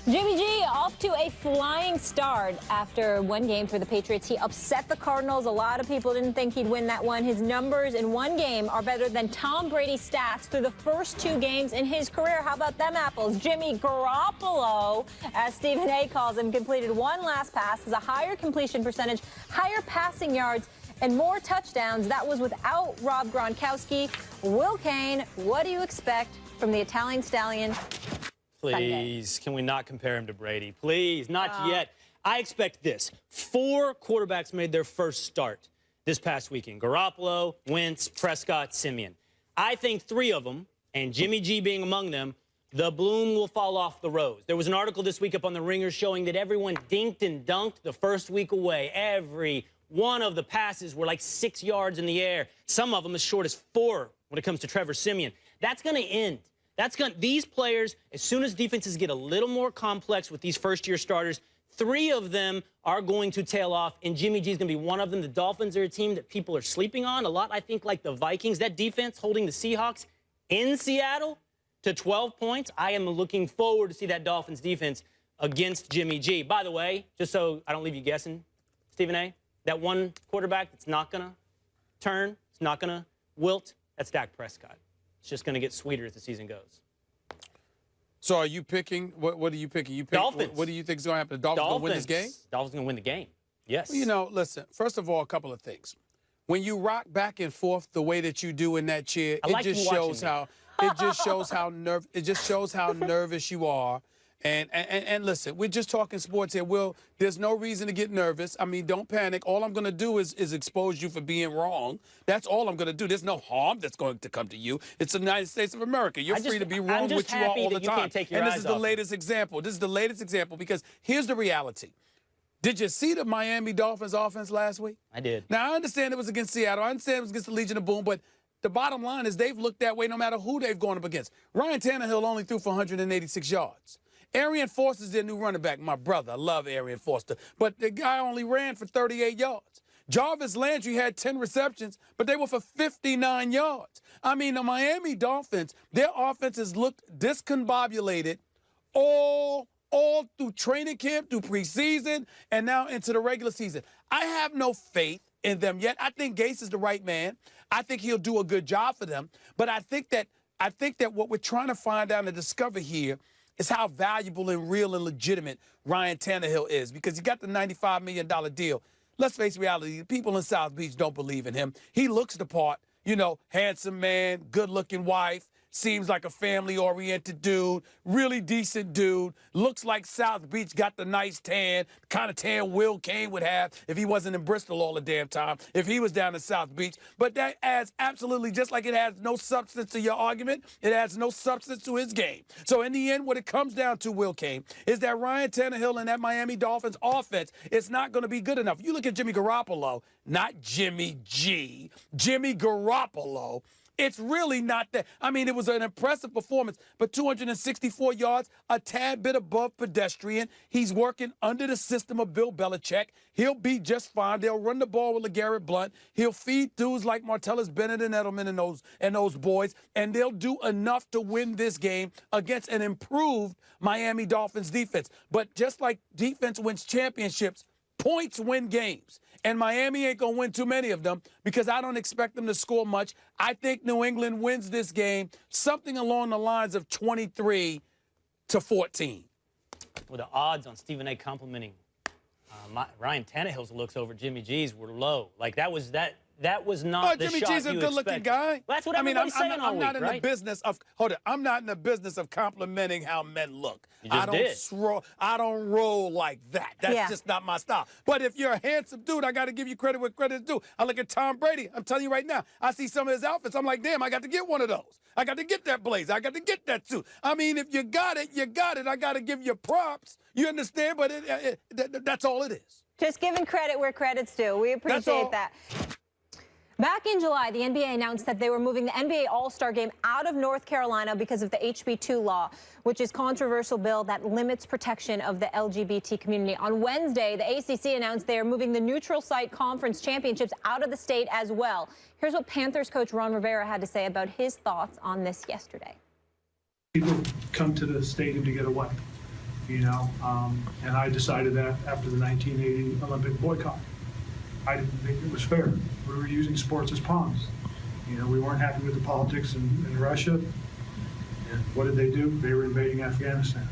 Jimmy G off to a flying start after one game for the Patriots. He upset the Cardinals. A lot of people didn't think he'd win that one. His numbers in one game are better than Tom Brady's stats through the first two games in his career. How about them apples? Jimmy Garoppolo, as Stephen A. calls him, completed one last pass, has a higher completion percentage, higher passing yards, and more touchdowns. That was without Rob Gronkowski. Will Kane, what do you expect from the Italian Stallion? Please, Sunday. can we not compare him to Brady? Please, not yet. I expect this. 4 quarterbacks made their first start this past weekend. Garoppolo, Wentz, Prescott, Simeon. I think 3 of them, and Jimmy G being among them, the bloom will fall off the rose. There was an article this week up on the Ringer showing that everyone dinked and dunked the first week away. Every one of the passes were like 6 yards in the air. Some of them as short as 4 when it comes to Trevor Simeon. That's going to end. These players, as soon as defenses get a little more complex with these first-year starters, 3 of them are going to tail off, and Jimmy G is going to be one of them. The Dolphins are a team that people are sleeping on a lot. I think like the Vikings, that defense holding the Seahawks in Seattle to 12 points. I am looking forward to see that Dolphins defense against Jimmy G. By the way, just so I don't leave you guessing, Stephen A., that one quarterback that's not going to turn, it's not going to wilt, that's Dak Prescott. It's just going to get sweeter as the season goes. So are you picking? What are you picking? You pick, Dolphins. What do you think is going to happen? The Dolphins going to win this game? Dolphins going to win the game. Yes. Well, you know, listen, first of all, a couple of things. When you rock back and forth the way that you do in that chair, it just shows how nervous you are. And listen, we're just talking sports here. Will, there's no reason to get nervous. I mean, don't panic. All I'm going to do is expose you for being wrong. That's all I'm going to do. There's no harm that's going to come to you. It's the United States of America. You're free to be wrong, which you are all the time. And this is the latest example. This is the latest example because here's the reality. Did you see the Miami Dolphins offense last week? I did. Now, I understand it was against Seattle. I understand it was against the Legion of Boom, but the bottom line is they've looked that way no matter who they've gone up against. Ryan Tannehill only threw for 186 yards. Arian Foster's their new running back. My brother, I love Arian Foster. But the guy only ran for 38 yards. Jarvis Landry had 10 receptions, but they were for 59 yards. I mean, the Miami Dolphins, their offense has looked discombobulated all through training camp, through preseason, and now into the regular season. I have no faith in them yet. I think Gase is the right man. I think he'll do a good job for them. But I think that what we're trying to find out and discover here is how valuable and real and legitimate Ryan Tannehill is because he got the $95 million deal. Let's face reality, people in South Beach don't believe in him. He looks the part, you know, handsome man, good-looking wife, seems like a family-oriented dude, really decent dude, looks like South Beach, got the nice tan, kind of tan Will Kane would have if he wasn't in Bristol all the damn time, if he was down in South Beach. But that adds absolutely, just like it has no substance to your argument, it adds no substance to his game. So in the end, what it comes down to, Will Kane, is that Ryan Tannehill and that Miami Dolphins offense, it's not going to be good enough. You look at Jimmy Garoppolo, not Jimmy G, Jimmy Garoppolo. It's really not that. I mean, it was an impressive performance, but 264 yards, a tad bit above pedestrian. He's working under the system of Bill Belichick. He'll be just fine. They'll run the ball with LeGarrette Blount. He'll feed dudes like Martellus Bennett and Edelman and those boys, and they'll do enough to win this game against an improved Miami Dolphins defense. But just like defense wins championships, points win games. And Miami ain't going to win too many of them because I don't expect them to score much. I think New England wins this game something along the lines of 23-14. Well, the odds on Stephen A. complimenting Ryan Tannehill's looks over Jimmy G's were low. Like, that was not the Jimmy shot G's a you good-looking expected. guy. Well, that's what everybody's saying all week, in the business of I'm not in the business of complimenting how men look. You just I don't roll like that. That's just not my style. But if you're a handsome dude, I got to give you credit where credit is due. I look at Tom Brady. I'm telling you right now, I see some of his outfits. I'm like, damn, I got to get one of those. I got to get that blazer. I got to get that suit. I mean, if you got it, you got it. I got to give you props. You understand? But that's all it is. Just giving credit where credit's due. We appreciate that. Back in July, the NBA announced that they were moving the NBA All-Star Game out of North Carolina because of the HB2 law, which is a controversial bill that limits protection of the LGBT community. On Wednesday, the ACC announced they are moving the neutral site conference championships out of the state as well. Here's what Panthers coach Ron Rivera had to say about his thoughts on this yesterday. People come to the stadium to get a what? And I decided that after the 1980 Olympic boycott. I didn't think it was fair. We were using sports as pawns. We weren't happy with the politics in Russia. And what did they do? They were invading Afghanistan.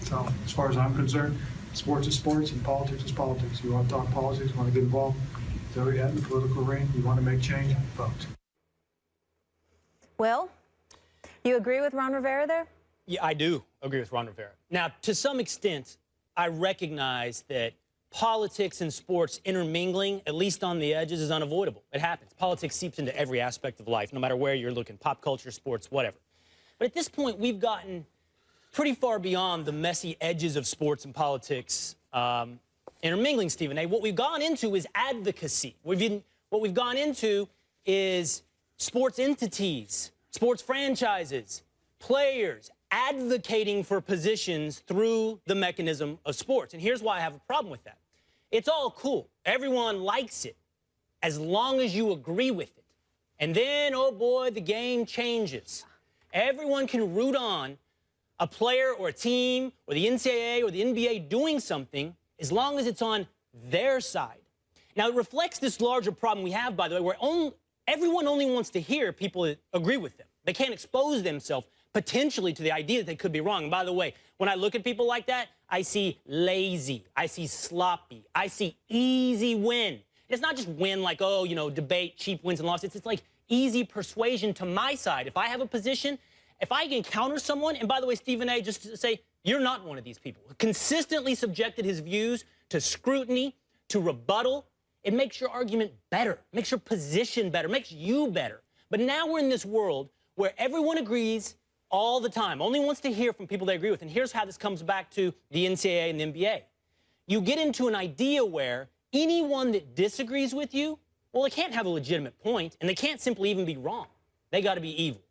So as far as I'm concerned, sports is sports and politics is politics. You want to talk politics, you want to get involved, so we had in the political ring, you want to make change, vote. Will, you agree with Ron Rivera there? Yeah, I do agree with Ron Rivera. Now, to some extent, I recognize that politics and sports intermingling, at least on the edges, is unavoidable. It happens. Politics seeps into every aspect of life, no matter where you're looking, pop culture, sports, whatever. But at this point, we've gotten pretty far beyond the messy edges of sports and politics intermingling, Stephen A. What we've gone into is advocacy. What we've gone into is sports entities, sports franchises, players advocating for positions through the mechanism of sports. And here's why I have a problem with that. It's all cool. Everyone likes it as long as you agree with it. And then, oh boy, the game changes. Everyone can root on a player or a team or the NCAA or the NBA doing something as long as it's on their side. Now, it reflects this larger problem we have, by the way, where everyone only wants to hear people that agree with them. They can't expose themselves potentially to the idea that they could be wrong. And by the way, when I look at people like that, I see lazy, I see sloppy, I see easy win. It's not just win like, oh, debate, cheap wins and losses. It's like easy persuasion to my side. If I have a position, if I can counter someone, and by the way, Stephen A., just to say, you're not one of these people, consistently subjected his views to scrutiny, to rebuttal, it makes your argument better, makes your position better, makes you better. But now we're in this world where everyone agrees all the time, only wants to hear from people they agree with. And here's how this comes back to the NCAA and the NBA. You get into an idea where anyone that disagrees with you, well, they can't have a legitimate point, and they can't simply even be wrong. They got to be evil.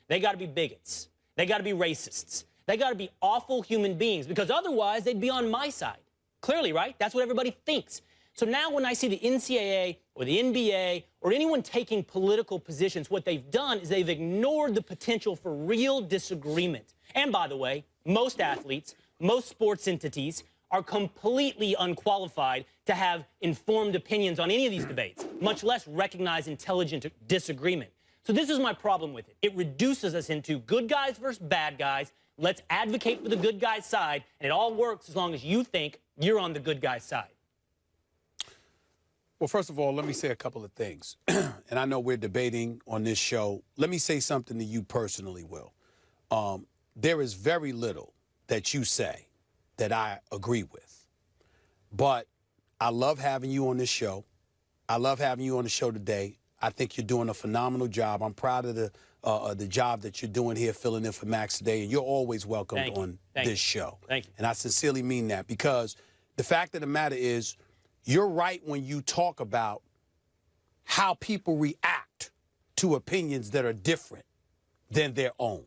They got to be bigots. They got to be racists. They got to be awful human beings, because otherwise they'd be on my side. Clearly, right? That's what everybody thinks. So now when I see the NCAA or the NBA or anyone taking political positions, what they've done is they've ignored the potential for real disagreement. And by the way, most athletes, most sports entities are completely unqualified to have informed opinions on any of these debates, much less recognize intelligent disagreement. So this is my problem with it. It reduces us into good guys versus bad guys. Let's advocate for the good guy's side, and it all works as long as you think you're on the good guy's side. Well, first of all, let me say a couple of things. And I know we're debating on this show. Let me say something to you personally, Will. There is very little that you say that I agree with. But I love having you on this show. I love having you on the show today. I think you're doing a phenomenal job. I'm proud of the job that you're doing here, filling in for Max today. And you're always welcomed on this show. Thank you. And I sincerely mean that, because the fact of the matter is, you're right when you talk about how people react to opinions that are different than their own.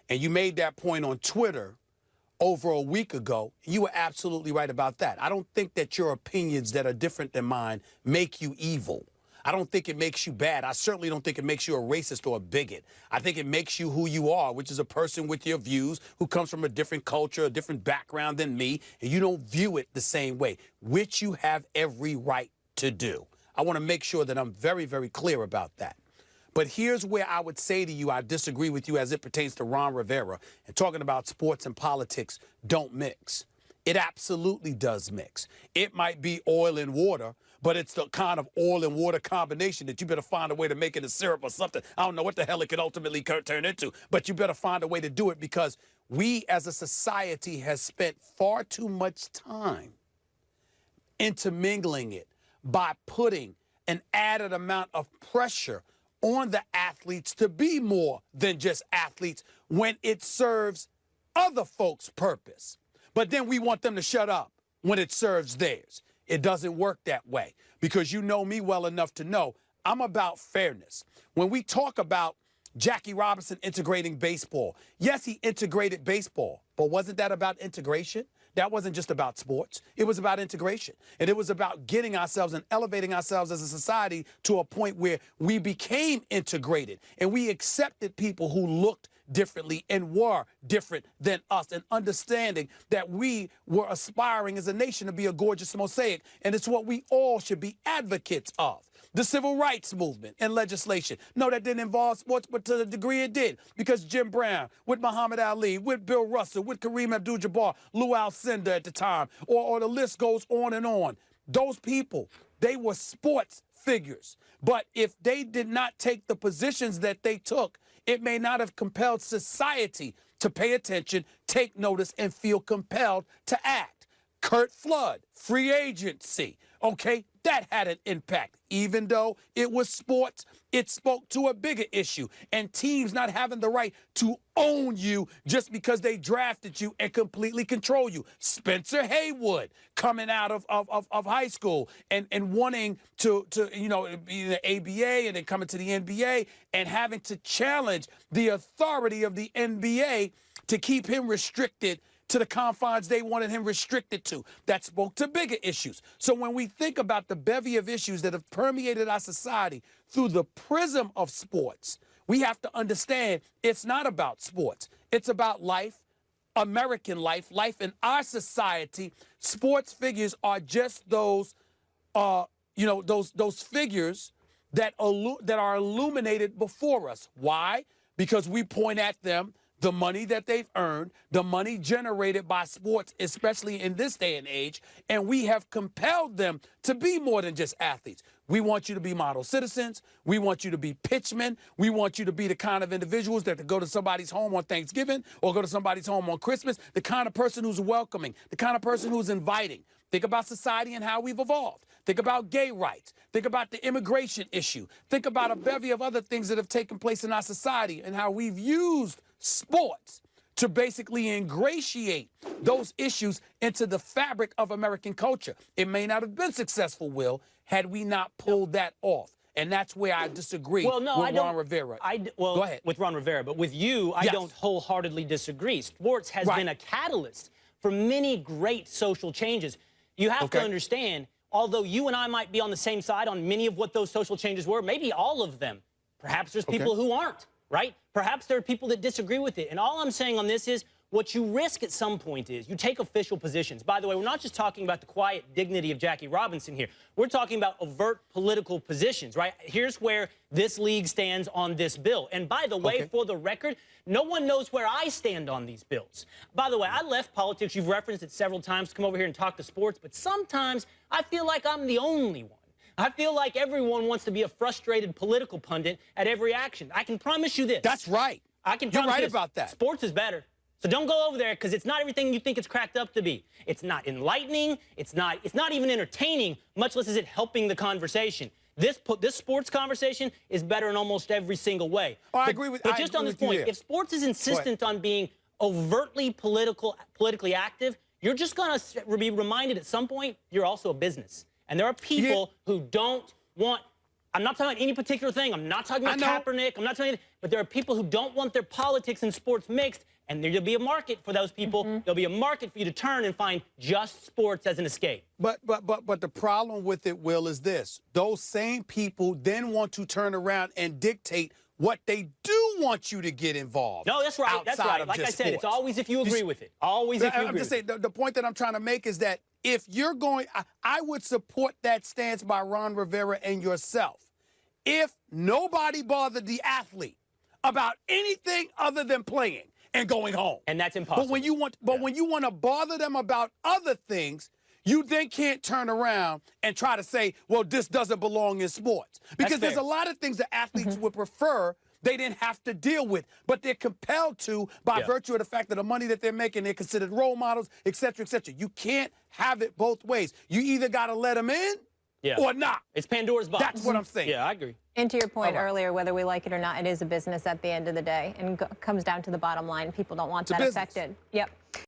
And you made that point on Twitter over a week ago. You were absolutely right about that. I don't think that your opinions that are different than mine make you evil. I don't think it makes you bad. I certainly don't think it makes you a racist or a bigot. I think it makes you who you are, which is a person with your views who comes from a different culture, a different background than me, and you don't view it the same way, which you have every right to do. I want to make sure that I'm very, very clear about that. But here's where I would say to you, I disagree with you as it pertains to Ron Rivera and talking about sports and politics don't mix. It absolutely does mix. It might be oil and water, but it's the kind of oil and water combination that you better find a way to make it a syrup or something. I don't know what the hell it could ultimately turn into, but you better find a way to do it, because we as a society has spent far too much time intermingling it by putting an added amount of pressure on the athletes to be more than just athletes when it serves other folks' purpose. But then we want them to shut up when it serves theirs. It doesn't work that way, because you know me well enough to know I'm about fairness. When we talk about Jackie Robinson integrating baseball, yes, he integrated baseball, but wasn't that about integration? That wasn't just about sports. It was about integration. And it was about getting ourselves and elevating ourselves as a society to a point where we became integrated and we accepted people who looked differently and were different than us, and understanding that we were aspiring as a nation to be a gorgeous mosaic, and it's what we all should be advocates of. The civil rights movement and legislation. No, that didn't involve sports, but to the degree it did, because Jim Brown, with Muhammad Ali, with Bill Russell, with Kareem Abdul-Jabbar, Lou Alcindor at the time, or the list goes on and on. Those people, they were sports figures. But if they did not take the positions that they took, it may not have compelled society to pay attention, take notice, and feel compelled to act. Curt Flood, free agency, okay, that had an impact. Even though it was sports, it spoke to a bigger issue, and teams not having the right to own you just because they drafted you and completely control you. Spencer Haywood coming out of high school and wanting to you know, be the ABA and then coming to the NBA and having to challenge the authority of the NBA to keep him restricted to the confines they wanted him restricted to. That spoke to bigger issues. So when we think about the bevy of issues that have permeated our society through the prism of sports, we have to understand it's not about sports. It's about life, American life, life in our society. Sports figures are just those, you know, those figures that are illuminated before us. Why? Because we point at them, the money that they've earned, the money generated by sports, especially in this day and age, and we have compelled them to be more than just athletes. We want you to be model citizens. We want you to be pitchmen. We want you to be the kind of individuals that go to somebody's home on Thanksgiving or go to somebody's home on Christmas, the kind of person who's welcoming, the kind of person who's inviting. Think about society and how we've evolved. Think about gay rights. Think about the immigration issue. Think about a bevy of other things that have taken place in our society and how we've used sports to basically ingratiate those issues into the fabric of American culture. It may not have been successful, Will, had we not pulled that off. And that's where I disagree with Ron Rivera. Well, go ahead. With Ron Rivera, but with you, I don't wholeheartedly disagree. Sports has been a catalyst for many great social changes. You have to understand, although you and I might be on the same side on many of what those social changes were, maybe all of them, perhaps there's people who aren't. Right? Perhaps there are people that disagree with it. And all I'm saying on this is what you risk at some point is you take official positions. By the way, we're not just talking about the quiet dignity of Jackie Robinson here. We're talking about overt political positions, right? Here's where this league stands on this bill. And by the way, for the record, no one knows where I stand on these bills. By the way, I left politics. You've referenced it several times to come over here and talk to sports. But sometimes I feel like I'm the only one. I feel like everyone wants to be a frustrated political pundit at every action. I can promise you this. That's right. I can promise You're right you this. about that. Sports is better. So don't go over there because it's not everything you think it's cracked up to be. It's not enlightening. It's not even entertaining, much less is it helping the conversation. This sports conversation is better in almost every single way. Oh, I agree with But just on this point, if sports is insistent on being overtly politically active, you're just going to be reminded at some point you're also a business. And there are people who don't want, I'm not talking about any particular thing. I'm not talking about Kaepernick. I'm not talking, but there are people who don't want their politics and sports mixed, and there'll be a market for those people. There'll be a market for you to turn and find just sports as an escape. But the problem with it, Will, is this. Those same people then want to turn around and dictate what they do want you to get involved. No, that's right. That's right. Like I said, it's always if you agree with it. Always if you agree. I'm just saying, the point that I'm trying to make is that if you're going, I would support that stance by Ron Rivera and yourself. If nobody bothered the athlete about anything other than playing and going home. And that's impossible. But when you want to bother them about other things, you then can't turn around and try to say, well, this doesn't belong in sports. Because there's a lot of things that athletes would prefer they didn't have to deal with, but they're compelled to by virtue of the fact that the money that they're making, they're considered role models, et cetera, et cetera. You can't have it both ways. You either got to let them in or not. It's Pandora's box. That's what I'm saying. Yeah, I agree. And to your point earlier, whether we like it or not, it is a business at the end of the day, and comes down to the bottom line. People don't want that affected. Yep.